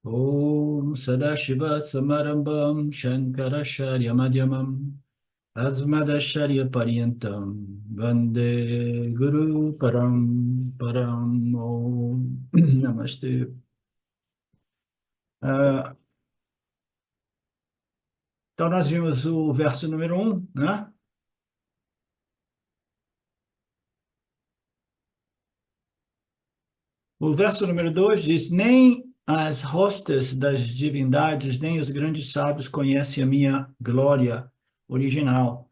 Om Sadashiva Samarambam Shankaracharya Madhyamam Asmadacharya Paryantam Vande Guru Param Om Namaste. Ah, então, nós vimos o verso número 1, né? O verso número 2 diz: Nem as hostes das divindades, nem os grandes sábios conhecem a minha glória original,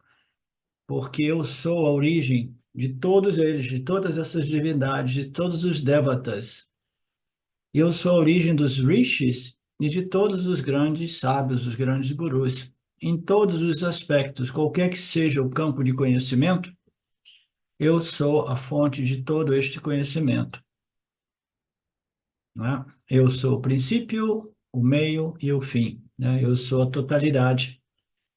porque eu sou a origem de todos eles, de todas essas divindades, de todos os devatas. Eu sou a origem dos rishis e de todos os grandes sábios, os grandes gurus. Em todos os aspectos, qualquer que seja o campo de conhecimento, eu sou a fonte de todo este conhecimento, né? Eu sou o princípio, o meio e o fim, né? Eu sou a totalidade.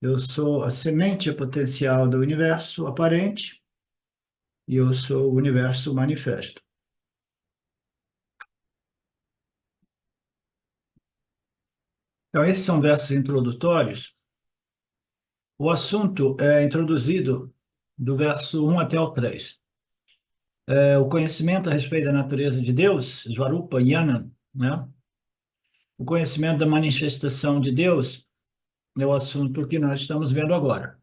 Eu sou a semente potencial do universo aparente e eu sou o universo manifesto. Então, esses são versos introdutórios. O assunto é introduzido do verso 1 até o 3. O conhecimento a respeito da natureza de Deus, Svarupa Jnana, né? O conhecimento da manifestação de Deus é o assunto que nós estamos vendo agora.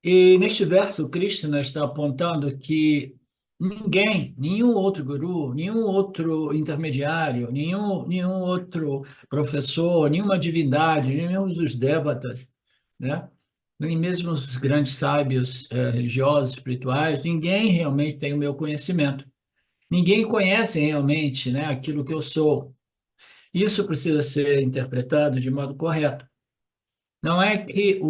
E neste verso, Krishna está apontando que ninguém, nenhum outro guru, nenhum outro intermediário, nenhum outro professor, nenhuma divindade, nenhum dos devatas, né? Nem mesmo os grandes sábios religiosos, espirituais, ninguém realmente tem o meu conhecimento. Ninguém conhece realmente, né, aquilo que eu sou. Isso precisa ser interpretado de modo correto. Não é que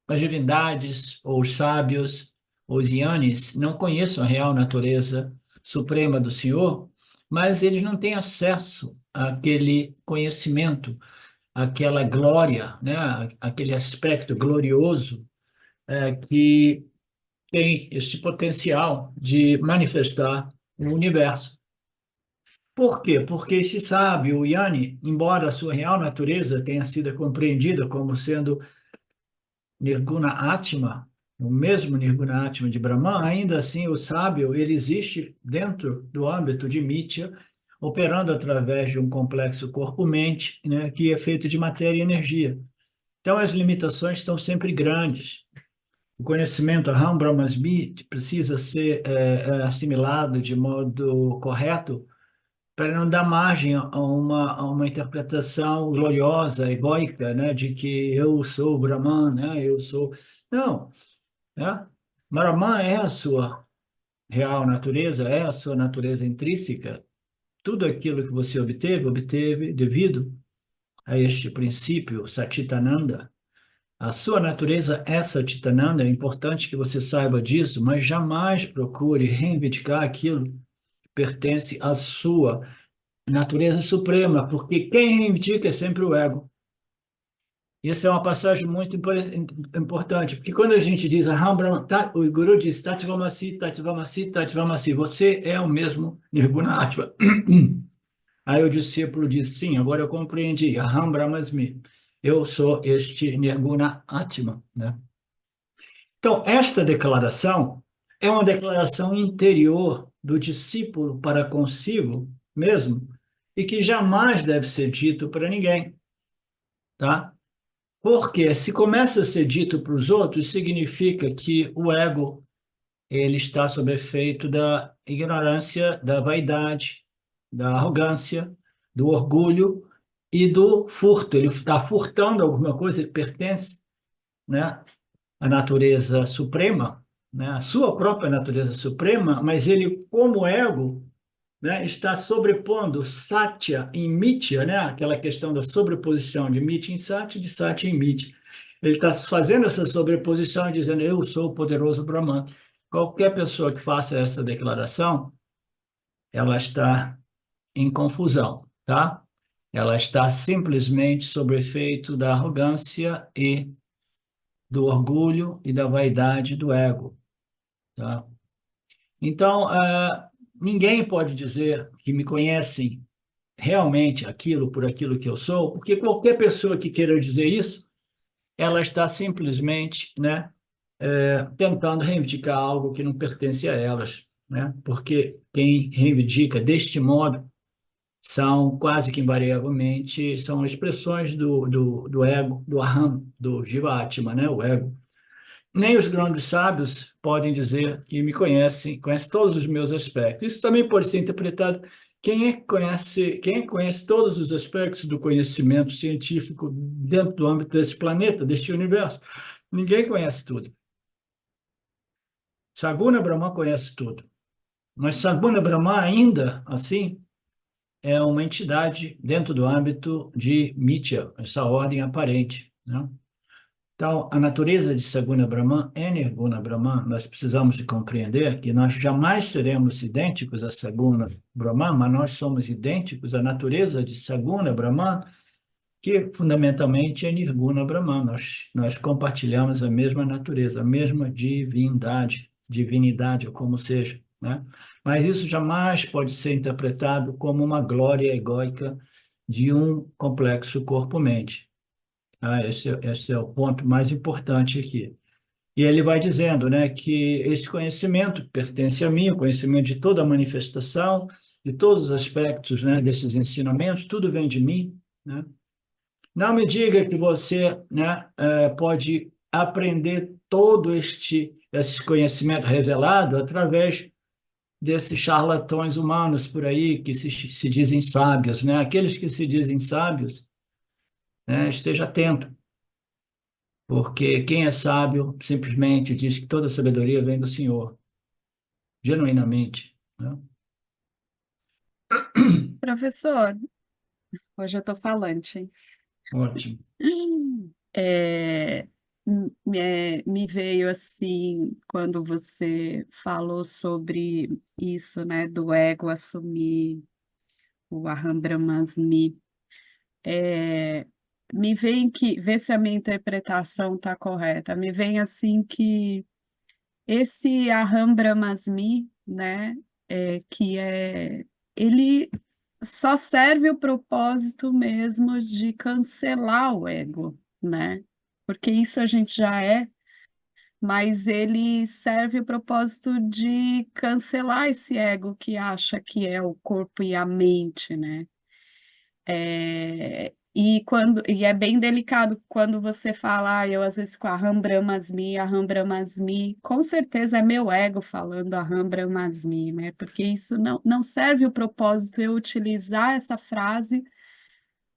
as divindades, ou os sábios, ou os yanis, não conheçam a real natureza suprema do Senhor, mas eles não têm acesso àquele conhecimento, àquela glória, né? Aquele aspecto glorioso que tem este potencial de manifestar no universo. Por quê? Porque esse sábio, o Yani, embora a sua real natureza tenha sido compreendida como sendo Nirguna Atma, o mesmo Nirguna Atma de Brahman, ainda assim o sábio ele existe dentro do âmbito de Mitya, operando através de um complexo corpo-mente, né, que é feito de matéria e energia. Então as limitações estão sempre grandes. O conhecimento Aham Brahmasmi precisa ser assimilado de modo correto para não dar margem a uma interpretação gloriosa, egóica, né, de que eu sou o Brahman, né, eu sou... Não, né? Brahman é a sua real natureza, é a sua natureza intrínseca. Tudo aquilo que você obteve devido a este princípio, Satitananda. A sua natureza é Satitananda, é importante que você saiba disso, mas jamais procure reivindicar aquilo que pertence à sua natureza suprema, porque quem reivindica é sempre o ego. Isso é uma passagem muito importante, porque quando a gente diz Aham Brahma, o Guru diz Tatvamasi, Tatvamasi, Tatvamasi, você é o mesmo Nirguna Atma. Aí o discípulo diz, sim, agora eu compreendi, Aham Brahmasmi, eu sou este Nirguna Atma, né? Então, esta declaração é uma declaração interior do discípulo para consigo mesmo, e que jamais deve ser dito para ninguém, tá? Porque se começa a ser dito para os outros, significa que o ego ele está sob efeito da ignorância, da vaidade, da arrogância, do orgulho e do furto. Ele está furtando alguma coisa que pertence, né, à natureza suprema, né, à sua própria natureza suprema, mas ele, como ego, né, está sobrepondo Satya em Mithya, né, aquela questão da sobreposição de Mithya em Satya, de Satya em Mithya. Ele está fazendo essa sobreposição e dizendo, eu sou o poderoso Brahman. Qualquer pessoa que faça essa declaração, ela está em confusão, tá? Ela está simplesmente sob o efeito da arrogância e do orgulho e da vaidade do ego, tá? Então, ninguém pode dizer que me conhecem realmente aquilo por aquilo que eu sou, porque qualquer pessoa que queira dizer isso, ela está simplesmente, né, tentando reivindicar algo que não pertence a elas, né? Porque quem reivindica deste modo são quase que invariavelmente são expressões do ego, do aham, do jivatma, né? O ego. Nem os grandes sábios podem dizer que me conhecem, conhecem todos os meus aspectos. Isso também pode ser interpretado. Quem conhece todos os aspectos do conhecimento científico dentro do âmbito desse planeta, deste universo? Ninguém conhece tudo. Saguna Brahma conhece tudo. Mas Saguna Brahma ainda, assim, é uma entidade dentro do âmbito de Mitya, essa ordem aparente, né? Então, a natureza de Saguna Brahman é Nirguna Brahman. Nós precisamos de compreender que nós jamais seremos idênticos a Saguna Brahman, mas nós somos idênticos à natureza de Saguna Brahman, que fundamentalmente é Nirguna Brahman. Nós compartilhamos a mesma natureza, a mesma divindade, divinidade, ou como seja, né? Mas isso jamais pode ser interpretado como uma glória egóica de um complexo corpo-mente. Ah, esse é o ponto mais importante aqui. E ele vai dizendo, né, que esse conhecimento pertence a mim, o conhecimento de toda a manifestação, de todos os aspectos, né, desses ensinamentos, tudo vem de mim, né? Não me diga que você, né, pode aprender todo esse conhecimento revelado através desses charlatões humanos por aí que se dizem sábios, né? Aqueles que se dizem sábios, né, esteja atento, porque quem é sábio simplesmente diz que toda sabedoria vem do Senhor, genuinamente, né? Professor, hoje eu tô falante, hein? Ótimo. É, me veio assim, quando você falou sobre isso, né, do ego assumir o Aham Brahmasmi, é, me vem que, vê se a minha interpretação está correta, me vem assim que esse Aham Brahmasmi, né, ele só serve o propósito mesmo de cancelar o ego, né? Porque isso a gente já é, mas ele serve o propósito de cancelar esse ego que acha que é o corpo e a mente, né? E é bem delicado quando você fala, eu às vezes com Aham Brahmasmi, com certeza é meu ego falando Aham Brahmasmi, né? Porque isso não serve o propósito eu utilizar essa frase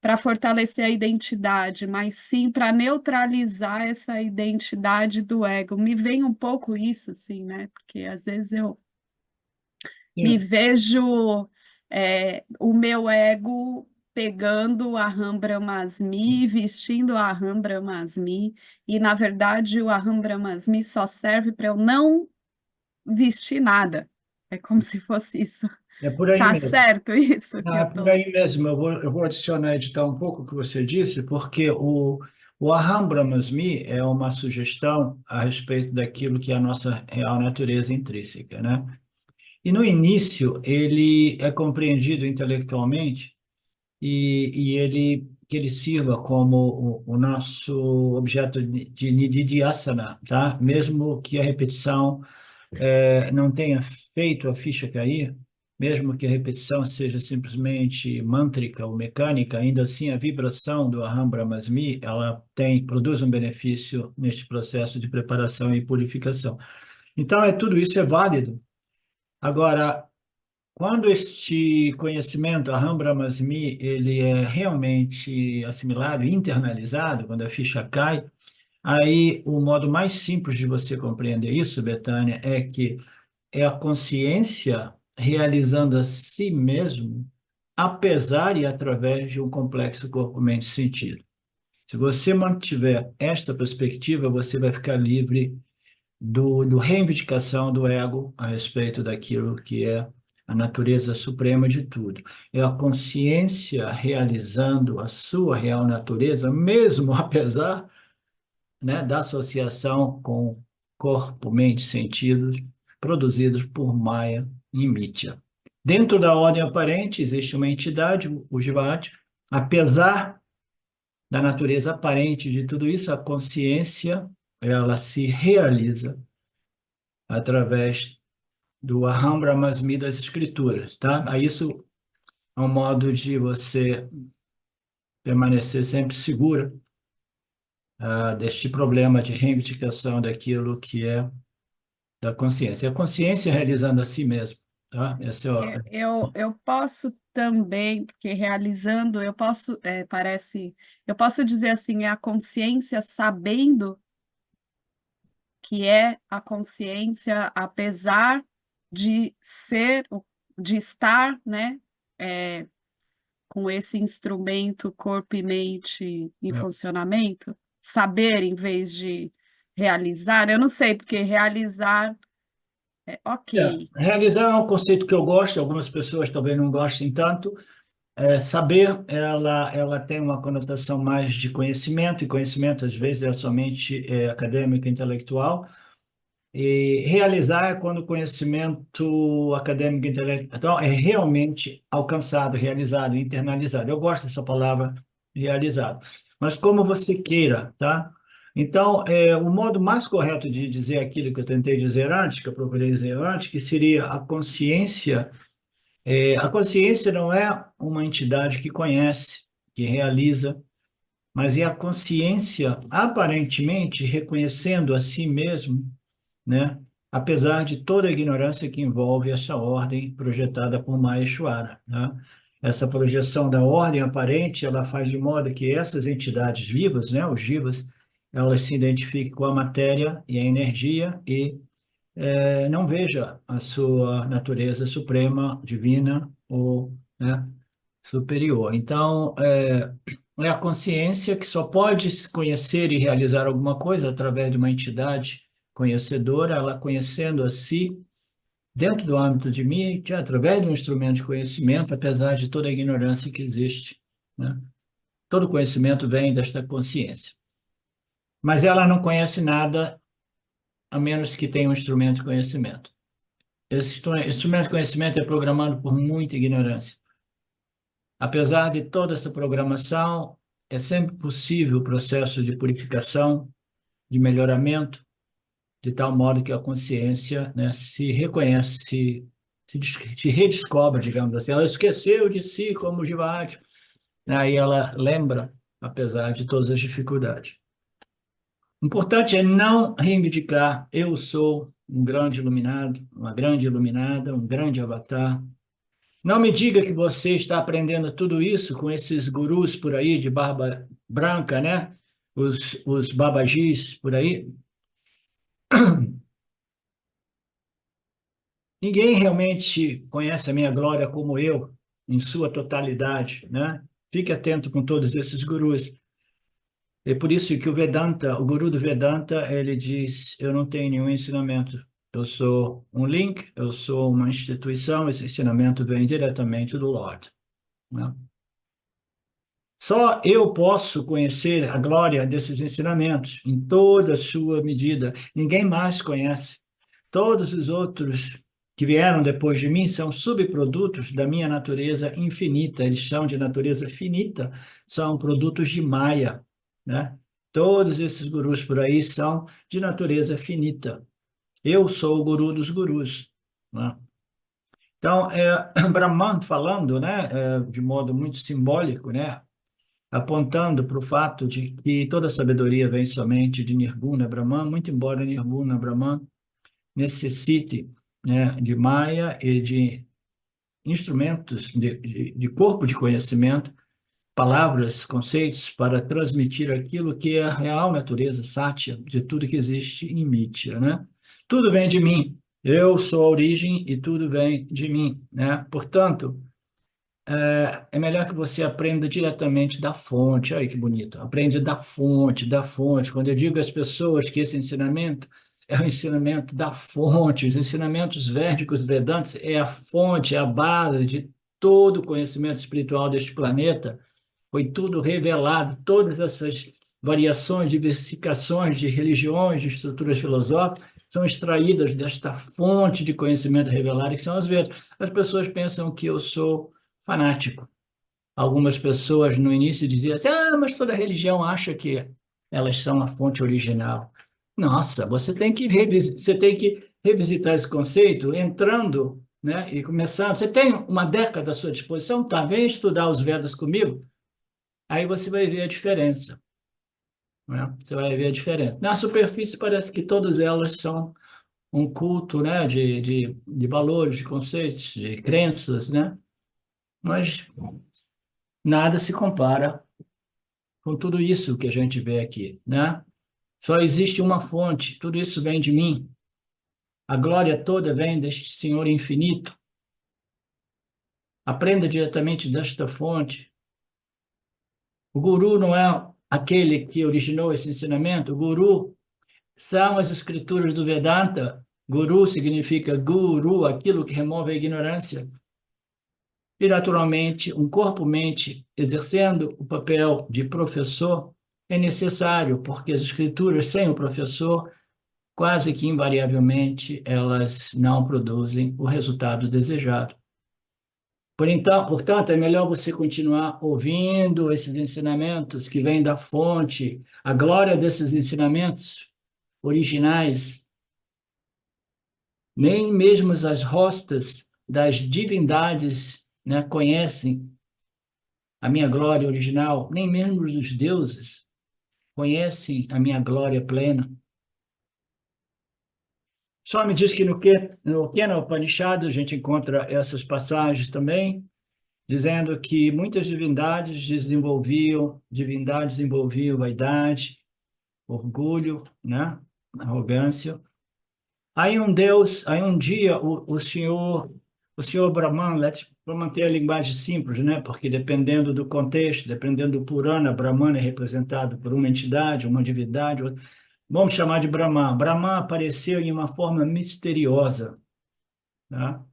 para fortalecer a identidade, mas sim para neutralizar essa identidade do ego. Me vem um pouco isso, assim, né? Porque às vezes eu me Sim. vejo o meu ego pegando a Aham Brahmasmi, vestindo a Aham Brahmasmi, e na verdade o Aham Brahmasmi só serve para eu não vestir nada. É como se fosse isso. É por aí Tá mesmo. certo isso Não, que é eu por tô. aí mesmo. Eu vou adicionar, editar um pouco o que você disse, porque o Aham Brahmasmi é uma sugestão a respeito daquilo que é a nossa real natureza intrínseca, né? E no início ele é compreendido intelectualmente e que ele sirva como o nosso objeto de nididhyasana, tá? Mesmo que a repetição não tenha feito a ficha cair, mesmo que a repetição seja simplesmente mântrica ou mecânica, ainda assim a vibração do Aham Brahmasmi, ela produz um benefício neste processo de preparação e purificação. Então, tudo isso é válido. Agora, quando este conhecimento, Aham Brahmasmi, ele é realmente assimilado, internalizado, quando a ficha cai, aí o modo mais simples de você compreender isso, Betânia, é que é a consciência realizando a si mesmo, apesar e através de um complexo corpo-mente-sentido. Se você mantiver esta perspectiva, você vai ficar livre do reivindicação do ego a respeito daquilo que é a natureza suprema de tudo. É a consciência realizando a sua real natureza, mesmo apesar, né, da associação com corpo, mente, sentidos, produzidos por Maya e Mitya. Dentro da ordem aparente existe uma entidade, o Jivat, apesar da natureza aparente de tudo isso, a consciência, ela se realiza através do Aham Brahmasmi das escrituras, tá? Aí isso é um modo de você permanecer sempre segura deste problema de reivindicação daquilo que é da consciência. A consciência realizando a si mesmo, tá? Esse é Eu posso também, porque realizando, eu posso, eu posso dizer assim, é a consciência sabendo que é a consciência, apesar de ser, de estar, né, é, com esse instrumento corpo e mente em funcionamento, saber em vez de realizar, eu não sei, porque realizar ok. realizar é um conceito que eu gosto, algumas pessoas talvez não gostem tanto. Saber, ela tem uma conotação mais de conhecimento, e conhecimento às vezes é somente acadêmico, intelectual. E realizar é quando o conhecimento acadêmico e intelectual é realmente alcançado, realizado, internalizado. Eu gosto dessa palavra realizado, mas como você queira, tá? Então, o modo mais correto de dizer aquilo que eu tentei dizer antes, que eu procurei dizer antes, que seria a consciência não é uma entidade que conhece, que realiza, mas é a consciência aparentemente reconhecendo a si mesmo, né? Apesar de toda a ignorância que envolve essa ordem projetada por Maheshwara, né? Essa projeção da ordem aparente, ela faz de modo que essas entidades vivas, né, os jivas, elas se identifiquem com a matéria e a energia e não veja a sua natureza suprema, divina ou, né, superior. Então, é a consciência que só pode se conhecer e realizar alguma coisa através de uma entidade conhecedora, ela conhecendo a si dentro do âmbito de mim, que é através de um instrumento de conhecimento, apesar de toda a ignorância que existe, né? Todo conhecimento vem desta consciência. Mas ela não conhece nada a menos que tenha um instrumento de conhecimento. Esse instrumento de conhecimento é programado por muita ignorância. Apesar de toda essa programação, é sempre possível o processo de purificação, de melhoramento, de tal modo que a consciência, né, se reconhece, se redescobre, digamos assim. Ela esqueceu de si como Jivati, né, aí ela lembra, apesar de todas as dificuldades. O importante é não reivindicar, eu sou um grande iluminado, uma grande iluminada, um grande avatar. Não me diga que você está aprendendo tudo isso com esses gurus por aí de barba branca, né? Os babagis por aí. Ninguém realmente conhece a minha glória como eu, em sua totalidade, né? Fique atento com todos esses gurus. É por isso que o Vedanta, o guru do Vedanta, ele diz: eu não tenho nenhum ensinamento. Eu sou um link, eu sou uma instituição, esse ensinamento vem diretamente do Lord, né? Só eu posso conhecer a glória desses ensinamentos em toda a sua medida. Ninguém mais conhece. Todos os outros que vieram depois de mim são subprodutos da minha natureza infinita. Eles são de natureza finita, são produtos de Maya, né? Todos esses gurus por aí são de natureza finita. Eu sou o guru dos gurus, né? Então, Brahman falando, né, de modo muito simbólico, né, apontando para o fato de que toda sabedoria vem somente de Nirguna Brahman, muito embora Nirguna Brahman necessite, né, de Maya e de instrumentos, de corpo de conhecimento, palavras, conceitos, para transmitir aquilo que é a real natureza, Satya, de tudo que existe em Mithya, né? Tudo vem de mim, eu sou a origem e tudo vem de mim, né? Portanto, é melhor que você aprenda diretamente da fonte. Olha que bonito. Aprende da fonte, da fonte. Quando eu digo às pessoas que esse ensinamento é o ensinamento da fonte, os ensinamentos védicos, Vedantas, é a fonte, é a base de todo o conhecimento espiritual deste planeta. Foi tudo revelado, todas essas variações, diversificações de religiões, de estruturas filosóficas, são extraídas desta fonte de conhecimento revelado, que são as Vedas. As pessoas pensam que eu sou fanático. Algumas pessoas no início diziam assim, mas toda religião acha que elas são a fonte original. Nossa, você tem que revisitar esse conceito entrando, né, e começar. Você tem uma década à sua disposição? Tá, vem estudar os Vedas comigo, aí você vai ver a diferença, né? Você vai ver a diferença. Na superfície parece que todas elas são um culto, né, de valores, de conceitos, de crenças, né? Mas nada se compara com tudo isso que a gente vê aqui, né? Só existe uma fonte, tudo isso vem de mim. A glória toda vem deste Senhor infinito. Aprenda diretamente desta fonte. O guru não é aquele que originou esse ensinamento. O guru são as escrituras do Vedanta. Guru significa guru, aquilo que remove a ignorância. E, naturalmente, um corpo-mente exercendo o papel de professor é necessário, porque as escrituras sem o professor, quase que invariavelmente, elas não produzem o resultado desejado. Portanto, é melhor você continuar ouvindo esses ensinamentos que vêm da fonte, a glória desses ensinamentos originais. Nem mesmo as hostas das divindades, né, conhecem a minha glória original, nem mesmo os deuses conhecem a minha glória plena. Só me diz que no Kena Upanishad a gente encontra essas passagens também, dizendo que muitas divindades envolviam vaidade, orgulho, né? Arrogância. Aí um dia, o senhor Brahman, para manter a linguagem simples, né? Porque dependendo do contexto, dependendo do Purana, Brahman é representado por uma entidade, uma divindade, vamos chamar de Brahman. Brahman apareceu em uma forma misteriosa, tá?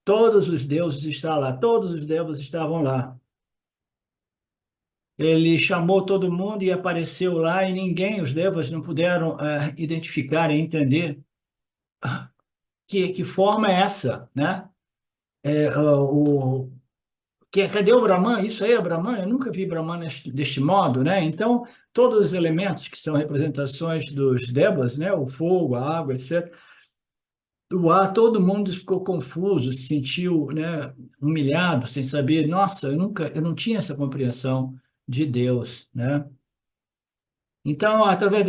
Todos os deuses estavam lá, todos os deuses estavam lá. Ele chamou todo mundo e apareceu lá e ninguém, os devas, não puderam identificar e entender que forma é essa, né? Cadê o Brahman? Isso aí é Brahman? Eu nunca vi Brahman deste modo, né? Então, todos os elementos que são representações dos devas, né? O fogo, a água, etc. O ar, todo mundo ficou confuso, se sentiu, né, humilhado, sem saber, nossa, eu não tinha essa compreensão de Deus, né? Então, através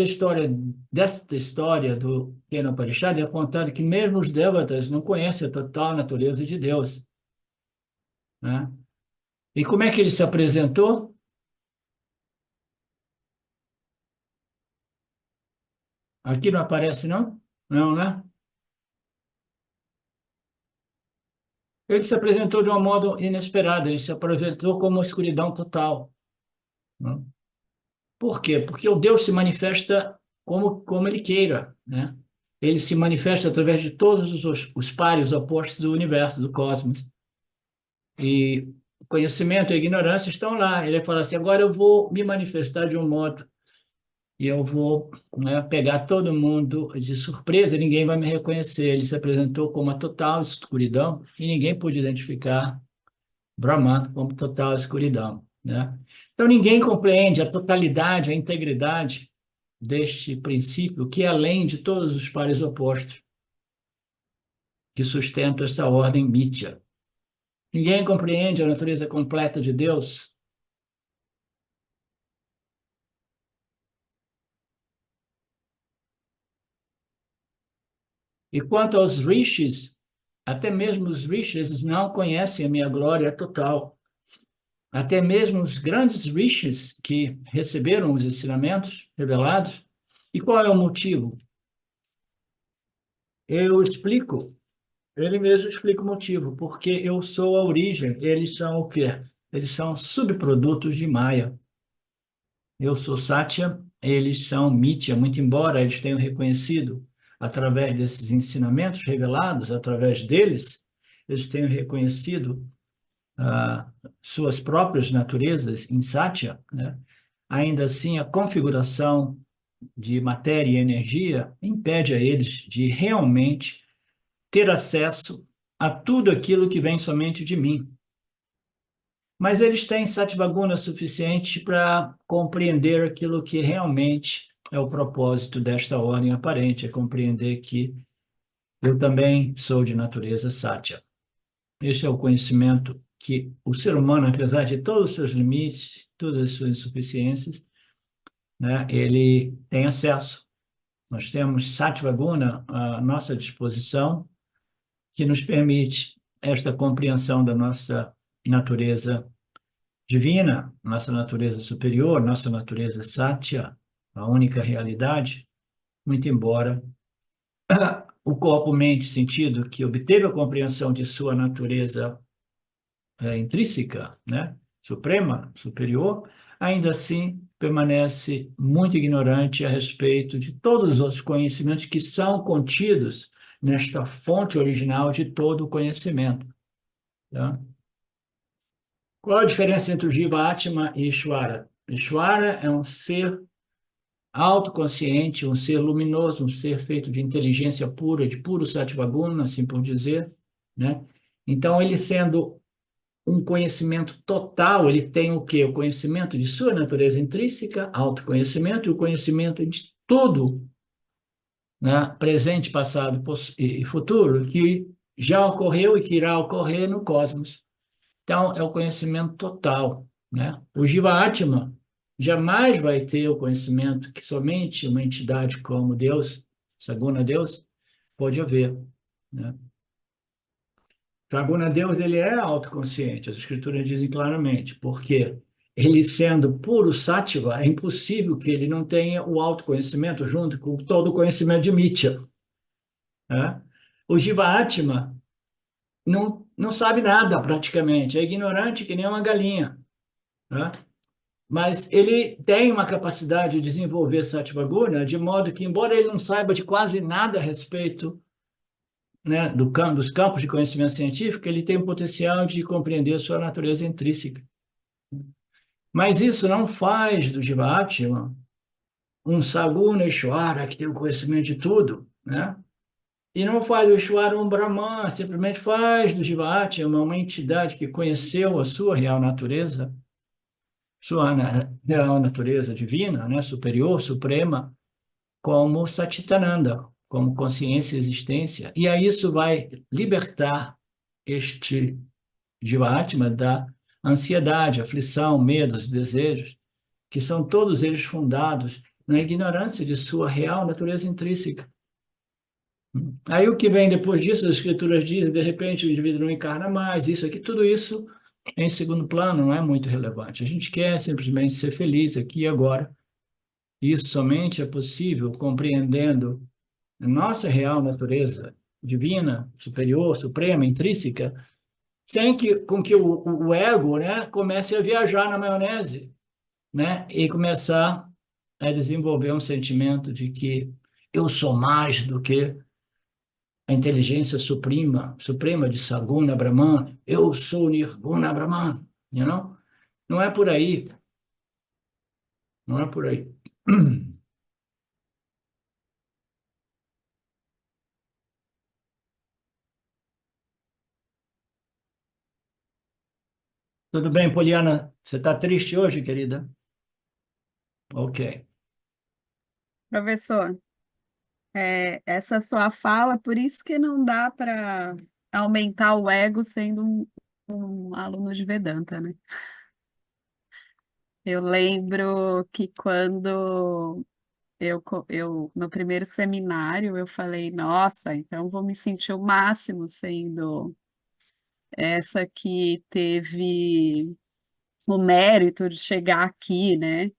desta história do Kena Upanishad, é apontado que mesmo os devatas não conhecem a total natureza de Deus, né? E como é que ele se apresentou? Aqui não aparece, não? Não, né? Ele se apresentou de um modo inesperado, ele se apresentou como uma escuridão total, né? Por quê? Porque o Deus se manifesta como ele queira, né? Ele se manifesta através de todos os pares opostos do universo, do cosmos. E o conhecimento e a ignorância estão lá. Ele fala assim, agora eu vou me manifestar de um modo e eu vou, né, pegar todo mundo de surpresa, ninguém vai me reconhecer. Ele se apresentou como uma total escuridão e ninguém pôde identificar Brahman como total escuridão, né? Então ninguém compreende a totalidade, a integridade deste princípio que é além de todos os pares opostos que sustentam esta ordem mítia. Ninguém compreende a natureza completa de Deus. E quanto aos rishis, até mesmo os rishis não conhecem a minha glória total. Até mesmo os grandes rishis que receberam os ensinamentos revelados. E qual é o motivo? Eu explico. Ele mesmo explica o motivo, porque eu sou a origem. Eles são o quê? Eles são subprodutos de Maya. Eu sou Satya, eles são Mithya, muito embora eles tenham reconhecido, através desses ensinamentos revelados, através deles, eles tenham reconhecido suas próprias naturezas em Satya, né? Ainda assim, a configuração de matéria e energia impede a eles de realmente ter acesso a tudo aquilo que vem somente de mim. Mas eles têm satvaguna suficiente para compreender aquilo que realmente é o propósito desta ordem aparente, é compreender que eu também sou de natureza sátia. Este é o conhecimento que o ser humano, apesar de todos os seus limites, todas as suas insuficiências, né, ele tem acesso. Nós temos Sattva Guna à nossa disposição, que nos permite esta compreensão da nossa natureza divina, nossa natureza superior, nossa natureza Satya, a única realidade, muito embora o corpo, mente, sentido, que obteve a compreensão de sua natureza intrínseca, né, suprema, superior, ainda assim permanece muito ignorante a respeito de todos os outros conhecimentos que são contidos nesta fonte original de todo o conhecimento. Tá? Qual a diferença entre o Jiva Atma e Ishvara? Ishvara é um ser autoconsciente, um ser luminoso, um ser feito de inteligência pura, de puro Sattvaguna, assim por dizer, né? Então, ele sendo um conhecimento total, ele tem o quê? O conhecimento de sua natureza intrínseca, autoconhecimento, e o conhecimento de tudo, né? Presente, passado e futuro, que já ocorreu e que irá ocorrer no cosmos. Então, é o conhecimento total, né? O Jiva Atma jamais vai ter o conhecimento que somente uma entidade como Deus, Saguna Deus, pode haver, né? Saguna Deus, ele é autoconsciente, as escrituras dizem claramente, porque ele sendo puro sáttva, é impossível que ele não tenha o autoconhecimento junto com todo o conhecimento de Mitya, né? O Jiva Atma não sabe nada praticamente, é ignorante que nem uma galinha, né? Mas ele tem uma capacidade de desenvolver Sattvaguna, de modo que, embora ele não saiba de quase nada a respeito, né, dos campos de conhecimento científico, ele tem o potencial de compreender a sua natureza intrínseca. Mas isso não faz do Jivatma um Saguna Ishvara, que tem o conhecimento de tudo, né? E não faz do Ishvara um Brahman, simplesmente faz do Jivatma uma entidade que conheceu a sua real natureza, sua real natureza divina, né, superior, suprema, como Satchitananda, como consciência e existência. E aí isso vai libertar este Jivatma da ansiedade, aflição, medos, desejos, que são todos eles fundados na ignorância de sua real natureza intrínseca. Aí o que vem depois disso, as escrituras dizem, de repente o indivíduo não encarna mais, isso aqui, tudo isso em segundo plano não é muito relevante. A gente quer simplesmente ser feliz aqui e agora. Isso somente é possível compreendendo a nossa real natureza divina, superior, suprema, intrínseca, sem que com que o ego, né, comece a viajar na maionese, né, e começar a desenvolver um sentimento de que eu sou mais do que a inteligência suprema de Saguna Brahman, eu sou Nirguna Brahman, you know? Não é por aí, não é por aí. Tudo bem, Poliana? Você está triste hoje, querida? Ok. Professor, essa sua fala, por isso que não dá para aumentar o ego sendo um aluno de Vedanta, né? Eu lembro que quando no primeiro seminário, eu falei, nossa, então vou me sentir o máximo sendo essa que teve o mérito de chegar aqui, né?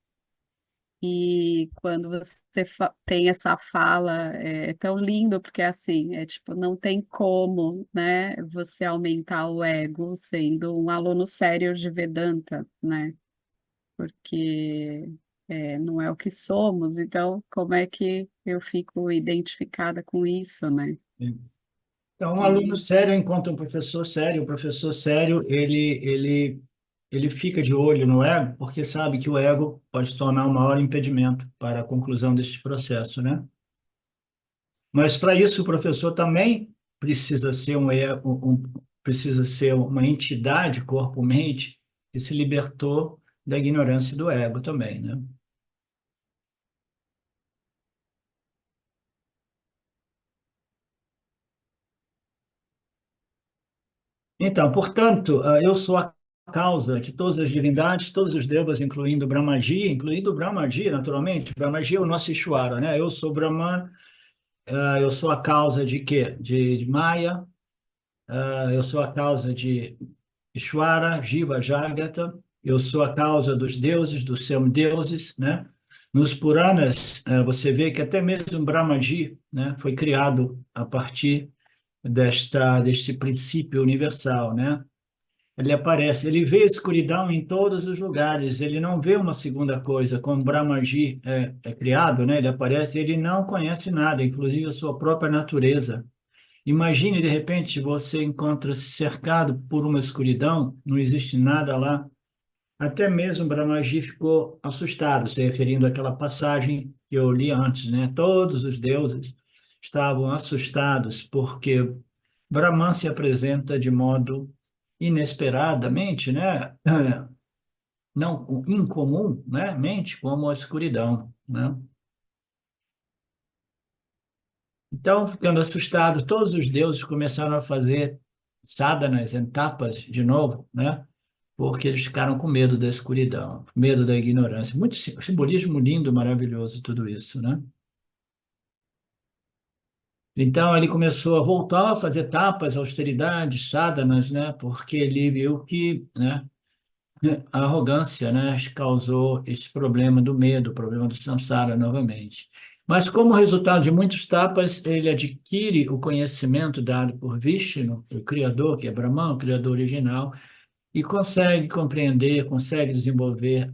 E quando você tem essa fala, é tão lindo, porque assim, é tipo, não tem como, né, você aumentar o ego sendo um aluno sério de Vedanta, né? Porque não é o que somos, então como é que eu fico identificada com isso, né? Então, um aluno E sério encontra um professor sério. O professor sério, ele ele fica de olho no ego porque sabe que o ego pode se tornar o maior impedimento para a conclusão desse processo, né? Mas para isso o professor também precisa ser precisa ser uma entidade, corpo-mente, que se libertou da ignorância do ego também, né? Então, portanto, eu sou a causa de todas as divindades, todos os devas, incluindo Brahmaji, naturalmente. Brahmaji é o nosso Ishvara, né? Eu sou Brahman, eu sou a causa de quê? De Maya, eu sou a causa de Ishvara, Jiva, Jagata, eu sou a causa dos deuses, dos semideuses, né? Nos Puranas, você vê que até mesmo Brahmaji, né, foi criado a partir deste princípio universal, né? Ele aparece, ele vê a escuridão em todos os lugares, ele não vê uma segunda coisa. Quando Brahmaji é criado, né, ele aparece, ele não conhece nada, inclusive a sua própria natureza. Imagine, de repente, você encontra-se cercado por uma escuridão, não existe nada lá. Até mesmo Brahmaji ficou assustado, se referindo àquela passagem que eu li antes, né? Todos os deuses estavam assustados porque Brahman se apresenta de modo inesperadamente, né? Não incomum, né? Mente como a escuridão, né? Então, ficando assustado, todos os deuses começaram a fazer sadhanas, tapas de novo, né? Porque eles ficaram com medo da escuridão, medo da ignorância. Muito simbolismo lindo, maravilhoso, tudo isso, né? Então, ele começou a voltar a fazer tapas, austeridades, sadhanas, né? Porque ele viu que, né? A arrogância, né, causou esse problema do medo, o problema do samsara novamente. Mas como resultado de muitos tapas, ele adquire o conhecimento dado por Vishnu, o Criador, que é Brahman, o Criador original, e consegue compreender, consegue desenvolver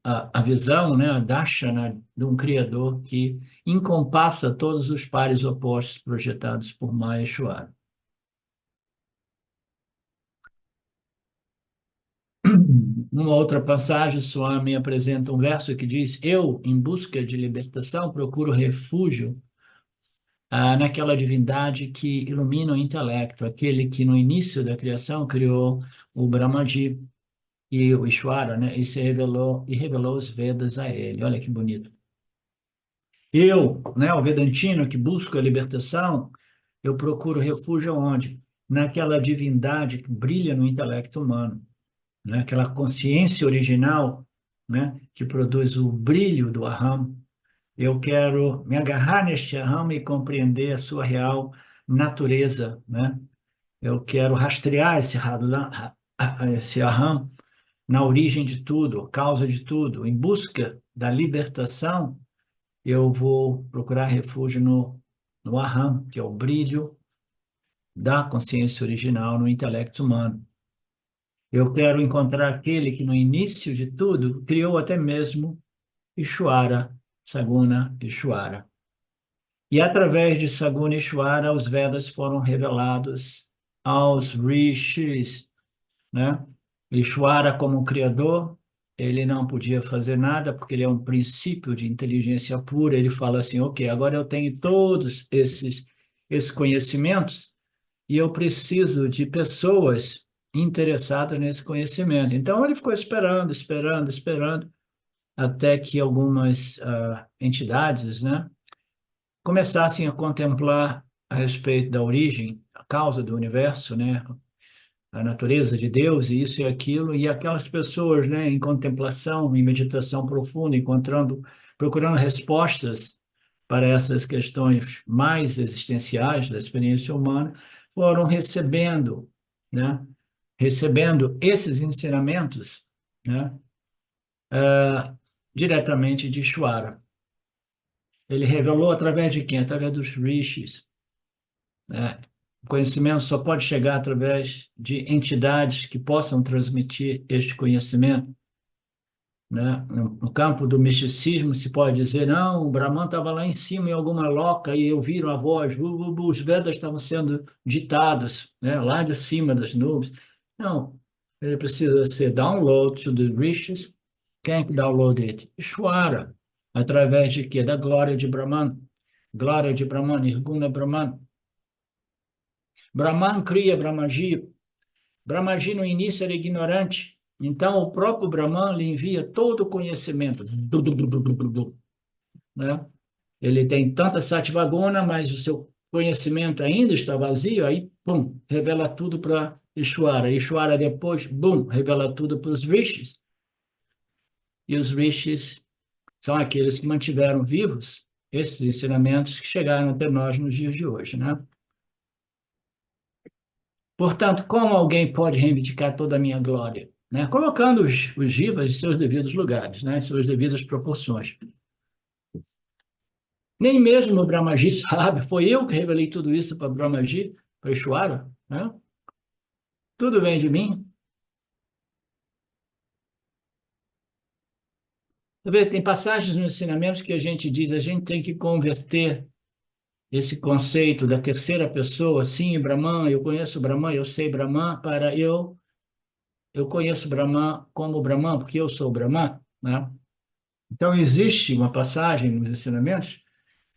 a visão, né, a darshana de um Criador que encompassa todos os pares opostos projetados por Maheshwara. Numa outra passagem, Swami apresenta um verso que diz: Eu, em busca de libertação, procuro refúgio naquela divindade que ilumina o intelecto, aquele que no início da criação criou o Brahmaji e o Ishvara, né? E revelou os Vedas a ele. Olha que bonito. Eu, né, o Vedantino que busco a libertação, eu procuro refúgio onde? Naquela divindade que brilha no intelecto humano, né? Aquela consciência original, né? Que produz o brilho do Aham. Eu quero me agarrar neste Aham e compreender a sua real natureza, né? Eu quero rastrear esse Aham na origem de tudo, causa de tudo. Em busca da libertação, eu vou procurar refúgio no Aham, que é o brilho da consciência original no intelecto humano. Eu quero encontrar aquele que, no início de tudo, criou até mesmo Ishvara, Saguna Ishvara. E através de Saguna Ishvara, os Vedas foram revelados aos rishis, né? Ishvara, como criador, ele não podia fazer nada, porque ele é um princípio de inteligência pura. Ele fala assim: ok, agora eu tenho todos esses conhecimentos, e eu preciso de pessoas interessadas nesse conhecimento. Então, ele ficou esperando, esperando, esperando, até que algumas entidades, né, começassem a contemplar a respeito da origem, a causa do universo, né, a natureza de Deus, e isso e aquilo, e aquelas pessoas, né, em contemplação, em meditação profunda, procurando respostas para essas questões mais existenciais da experiência humana, foram recebendo, né, recebendo esses ensinamentos, né, diretamente de Ishvara. Ele revelou através de quem? Através dos rishis, né? O conhecimento só pode chegar através de entidades que possam transmitir este conhecimento, né? No campo do misticismo, se pode dizer: não, o Brahman estava lá em cima em alguma loca e ouviram a voz, os Vedas estavam sendo ditados, né? Lá de cima das nuvens. Não, Ele precisa ser download to the riches. Quem que download it? Ishvara. Através de quê? Da glória de Brahman. Glória de Brahman, Nirguna Brahman. Brahman cria Brahmaji. Brahmaji no início era ignorante. Então o próprio Brahman lhe envia todo o conhecimento. Né? Ele tem tanta satvaguna, mas o seu conhecimento ainda está vazio, aí, pum, revela tudo para Ishvara. Ishvara depois, bum, revela tudo para os rishis. E os rishis são aqueles que mantiveram vivos esses ensinamentos que chegaram até nós nos dias de hoje, né? Portanto, como alguém pode reivindicar toda a minha glória? Né? Colocando os jivas em seus devidos lugares, né? Em suas devidas proporções. Nem mesmo o Brahmaji sabe, foi eu que revelei tudo isso para Brahmaji, para Ishvara, né? Tudo vem de mim. Tem passagens nos ensinamentos que a gente diz, a gente tem que converter esse conceito da terceira pessoa, sim, Brahman, eu conheço Brahman, eu sei Brahman, para eu conheço Brahman como Brahman, porque eu sou Brahman, né? Então, existe uma passagem nos ensinamentos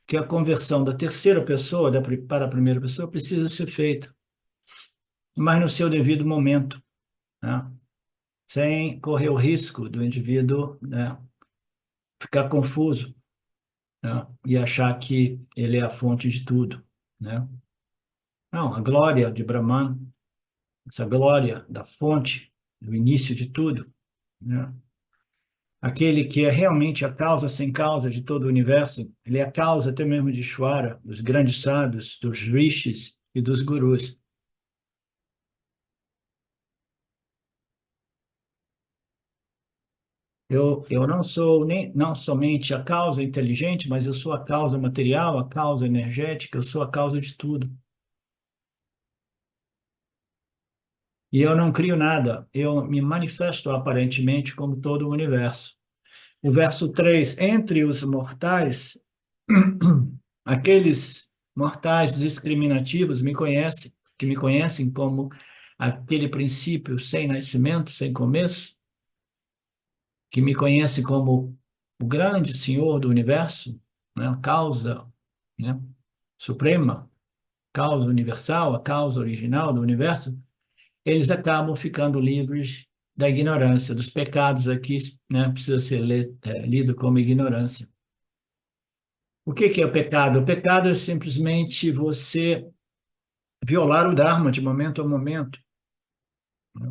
que a conversão da terceira pessoa para a primeira pessoa precisa ser feita, mas no seu devido momento, né? Sem correr o risco do indivíduo, né, ficar confuso, né, e achar que ele é a fonte de tudo, né? Não, a glória de Brahman, essa glória da fonte, do início de tudo, né? Aquele que é realmente a causa sem causa de todo o universo, ele é a causa até mesmo de Ishvara, dos grandes sábios, dos rishis e dos gurus. Eu não sou nem não somente a causa inteligente, mas eu sou a causa material, a causa energética, eu sou a causa de tudo. E eu não crio nada, eu me manifesto aparentemente como todo o universo. O verso 3: entre os mortais, aqueles mortais discriminativos que me conhecem como aquele princípio sem nascimento, sem começo, que me conhece como o grande Senhor do universo, né, a causa, né, suprema, causa universal, a causa original do universo, eles acabam ficando livres da ignorância, dos pecados aqui, né, precisa ser lido como ignorância. O que é o pecado? O pecado é simplesmente você violar o Dharma de momento a momento.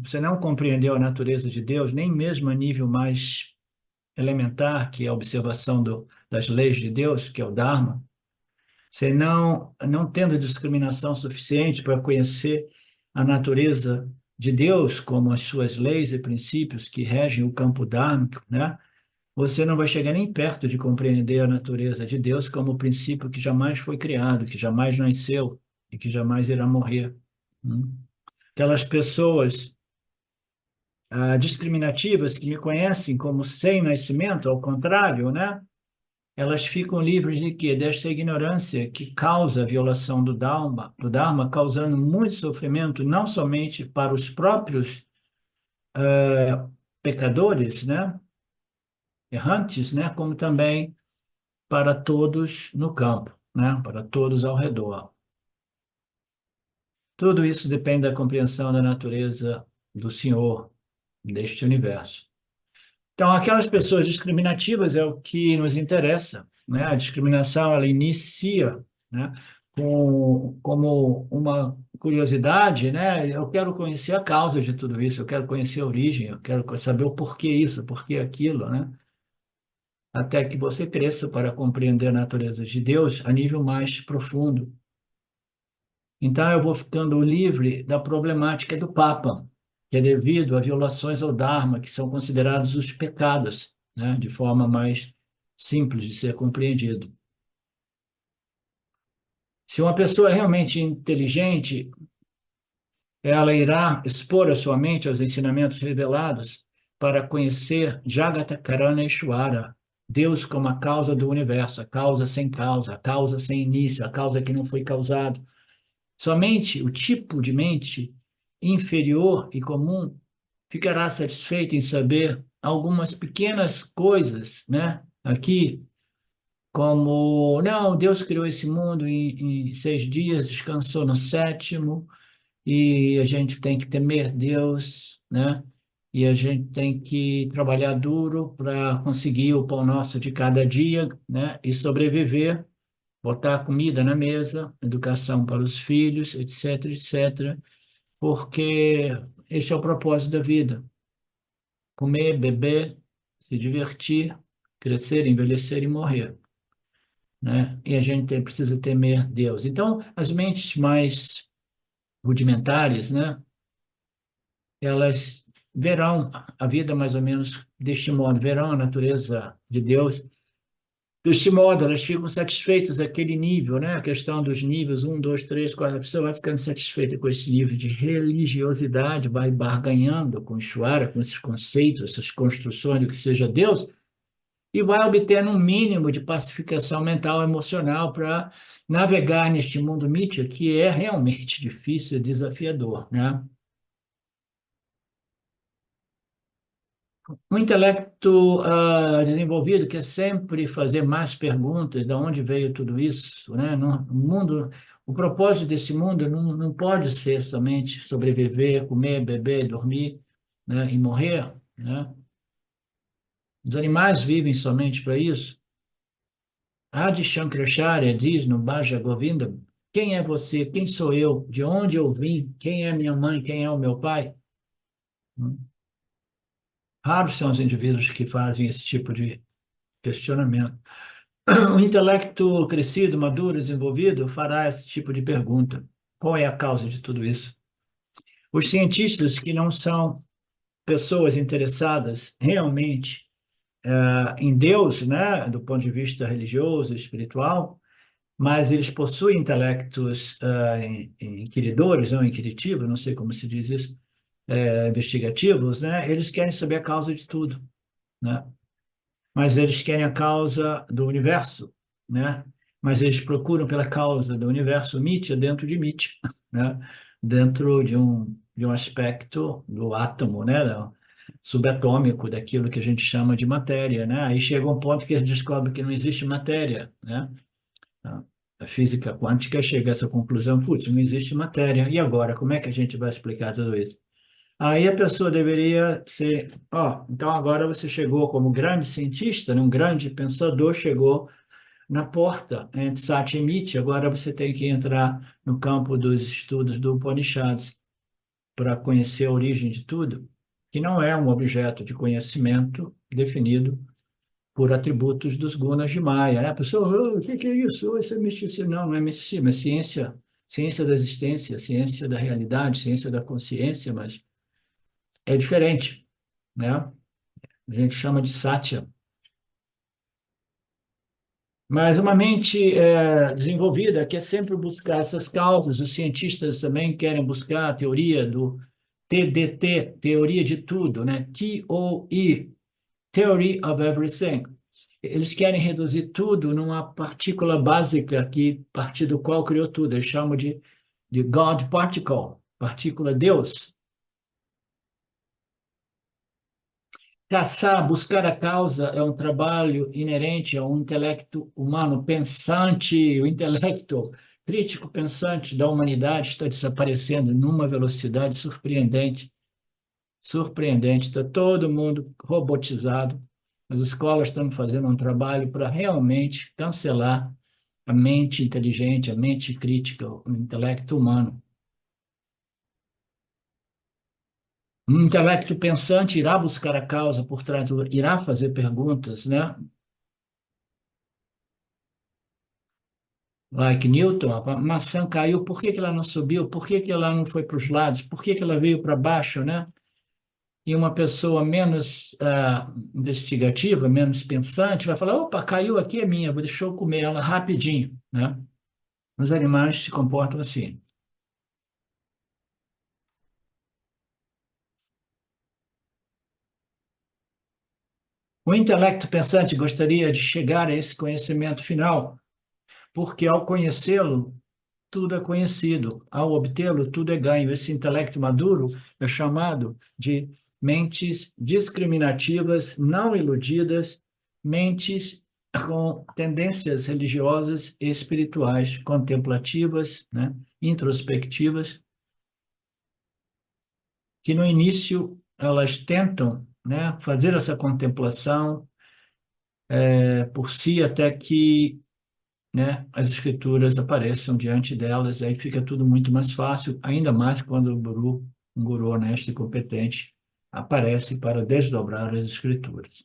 Você não compreendeu a natureza de Deus, nem mesmo a nível mais elementar, que é a observação das leis de Deus, que é o Dharma. Você não tendo discriminação suficiente para conhecer a natureza de Deus, como as suas leis e princípios que regem o campo dármico, né? Você não vai chegar nem perto de compreender a natureza de Deus como o princípio que jamais foi criado, que jamais nasceu e que jamais irá morrer. Aquelas pessoas discriminativas que me conhecem como sem nascimento, ao contrário, né? Elas ficam livres de quê? Desta ignorância que causa a violação do Dharma, causando muito sofrimento, não somente para os próprios pecadores, né? Errantes, né? Como também para todos no campo, né? Para todos ao redor. Tudo isso depende da compreensão da natureza do Senhor deste universo. Então, aquelas pessoas discriminativas é o que nos interessa, né? A discriminação, ela inicia, né, como uma curiosidade, né? Eu quero conhecer a causa de tudo isso, eu quero conhecer a origem, eu quero saber o porquê isso, porquê aquilo, né? Até que você cresça para compreender a natureza de Deus a nível mais profundo. Então, eu vou ficando livre da problemática do Papa, que é devido a violações ao Dharma, que são considerados os pecados, né, de forma mais simples de ser compreendido. Se uma pessoa é realmente inteligente, ela irá expor a sua mente aos ensinamentos revelados para conhecer Jagatakarana Ishvara, Deus como a causa do universo, a causa sem início, a causa que não foi causada. Somente o tipo de mente inferior e comum ficará satisfeito em saber algumas pequenas coisas, né? Aqui, como, não, Deus criou esse mundo em 6 dias, descansou no sétimo, e a gente tem que temer Deus, né? E a gente tem que trabalhar duro para conseguir o pão nosso de cada dia, né? E sobreviver, botar comida na mesa, educação para os filhos, etc, etc, porque esse é o propósito da vida: comer, beber, se divertir, crescer, envelhecer e morrer, né? E a gente precisa temer Deus. Então, as mentes mais rudimentares, né? Elas verão a vida mais ou menos deste modo, verão a natureza de Deus deste modo, elas ficam satisfeitas daquele nível, né? A questão dos níveis, um, dois, três, quatro, a pessoa vai ficando satisfeita com esse nível de religiosidade, vai barganhando com o Ishvara, com esses conceitos, essas construções do que seja Deus, e vai obtendo um mínimo de pacificação mental e emocional para navegar neste mundo mítico, que é realmente difícil e desafiador, né? O intelecto desenvolvido quer sempre fazer mais perguntas, de onde veio tudo isso, né? No mundo, o propósito desse mundo não pode ser somente sobreviver, comer, beber, dormir, né? E morrer, né? Os animais vivem somente para isso. Adi Shankaracharya diz no Bhaja Govinda: quem é você? Quem sou eu? De onde eu vim? Quem é minha mãe? Quem é o meu pai? Raros são os indivíduos que fazem esse tipo de questionamento. O intelecto crescido, maduro, desenvolvido, fará esse tipo de pergunta: qual é a causa de tudo isso? Os cientistas que não são pessoas interessadas realmente em Deus, né, do ponto de vista religioso, espiritual, mas eles possuem intelectos inquiridores ou inquiritivos, não sei como se diz isso, investigativos, né? Eles querem saber a causa de tudo, né? Mas eles querem a causa do universo, né? Mas eles procuram pela causa do universo Mitya dentro de Mitya, né? Dentro de um aspecto do átomo, né? Subatômico, daquilo que a gente chama de matéria, né? Aí chega um ponto que a gente descobre que não existe matéria, né? A física quântica chega a essa conclusão: putz, não existe matéria. E agora, como é que a gente vai explicar tudo isso? Aí a pessoa deveria ser, ó, então agora você chegou como grande cientista, né, um grande pensador, chegou na porta entre Satya e Mithya, agora você tem que entrar no campo dos estudos do Upanishads para conhecer a origem de tudo, que não é um objeto de conhecimento definido por atributos dos gunas de Maya, né? A pessoa: "Oh, o que é isso? Oh, isso é misticismo." Não, não é misticismo, é ciência, ciência da existência, ciência da realidade, ciência da consciência, mas é diferente, né? A gente chama de Satya. Mas uma mente desenvolvida quer sempre buscar essas causas. Os cientistas também querem buscar a teoria do TDT, teoria de tudo, né? TOE, Theory of Everything. Eles querem reduzir tudo numa partícula básica que partir do qual criou tudo. Eles chamam de God Particle, partícula Deus. Caçar, buscar a causa é um trabalho inerente a um intelecto humano pensante. O intelecto crítico pensante da humanidade está desaparecendo numa velocidade surpreendente. Surpreendente. Está todo mundo robotizado. As escolas estão fazendo um trabalho para realmente cancelar a mente inteligente, a mente crítica, o intelecto humano. Um intelecto pensante irá buscar a causa por trás, irá fazer perguntas, né? Like Newton, a maçã caiu, por que que ela não subiu? Por que que ela não foi para os lados? Por que que ela veio para baixo, né? E uma pessoa menos investigativa, menos pensante, vai falar: opa, caiu aqui, é minha, deixa eu comer ela rapidinho, né? Os animais se comportam assim. O intelecto pensante gostaria de chegar a esse conhecimento final, porque ao conhecê-lo, tudo é conhecido. Ao obtê-lo, tudo é ganho. Esse intelecto maduro é chamado de mentes discriminativas, não iludidas, mentes com tendências religiosas e espirituais, contemplativas, né, introspectivas, que no início elas tentam, né, fazer essa contemplação por si até que, né, as escrituras apareçam diante delas, aí fica tudo muito mais fácil, ainda mais quando um guru honesto e competente aparece para desdobrar as escrituras.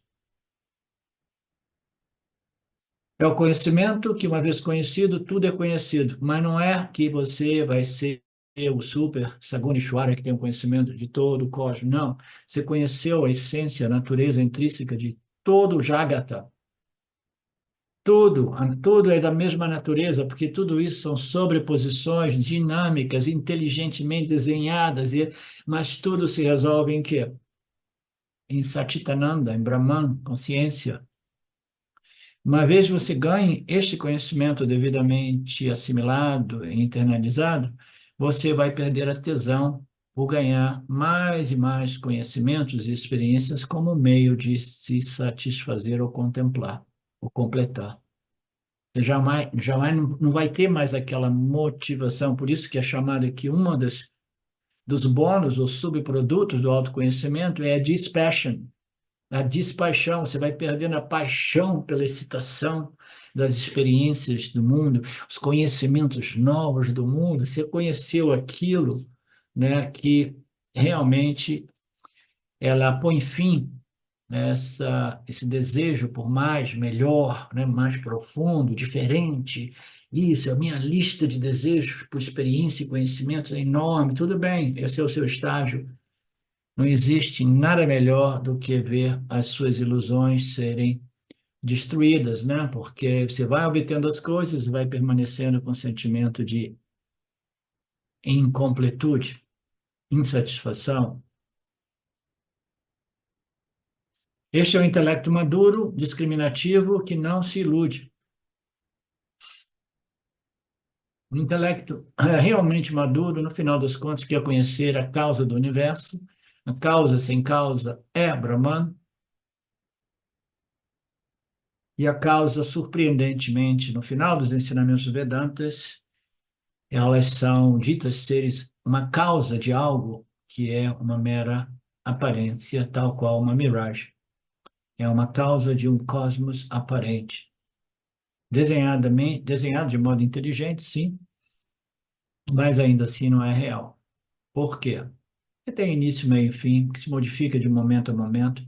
É o conhecimento que, uma vez conhecido, tudo é conhecido, mas não é que você vai ser o super Sagunishwara que tem o conhecimento de todo o cosmos, não. Você conheceu a essência, a natureza intrínseca de todo o Jagata. Tudo é da mesma natureza, porque tudo isso são sobreposições dinâmicas, inteligentemente desenhadas, mas tudo se resolve em quê? Em Satchitananda, em Brahman, consciência. Uma vez você ganhe este conhecimento devidamente assimilado e internalizado, você vai perder a tesão por ganhar mais e mais conhecimentos e experiências como meio de se satisfazer ou contemplar, ou completar. Você jamais não vai ter mais aquela motivação, por isso que é chamado aqui dos bônus ou subprodutos do autoconhecimento é a dispassion, a despaixão, você vai perdendo a paixão pela excitação das experiências do mundo, os conhecimentos novos do mundo, você conheceu aquilo, né, que realmente ela põe fim esse desejo por mais, melhor, né, mais profundo, diferente. Isso, a minha lista de desejos por experiência e conhecimento é enorme, tudo bem, esse é o seu estágio. Não existe nada melhor do que ver as suas ilusões serem destruídas, né? Porque você vai obtendo as coisas e vai permanecendo com sentimento de incompletude, insatisfação. Este é o intelecto maduro, discriminativo, que não se ilude. O intelecto realmente maduro, no final das contas, quer conhecer a causa do universo. A causa sem causa é Brahman. E a causa, surpreendentemente, no final dos ensinamentos Vedantas, elas são ditas seres uma causa de algo que é uma mera aparência, tal qual uma miragem. É uma causa de um cosmos aparente. Desenhado de modo inteligente, sim, mas ainda assim não é real. Por quê? Porque tem início, meio e fim, que se modifica de momento a momento,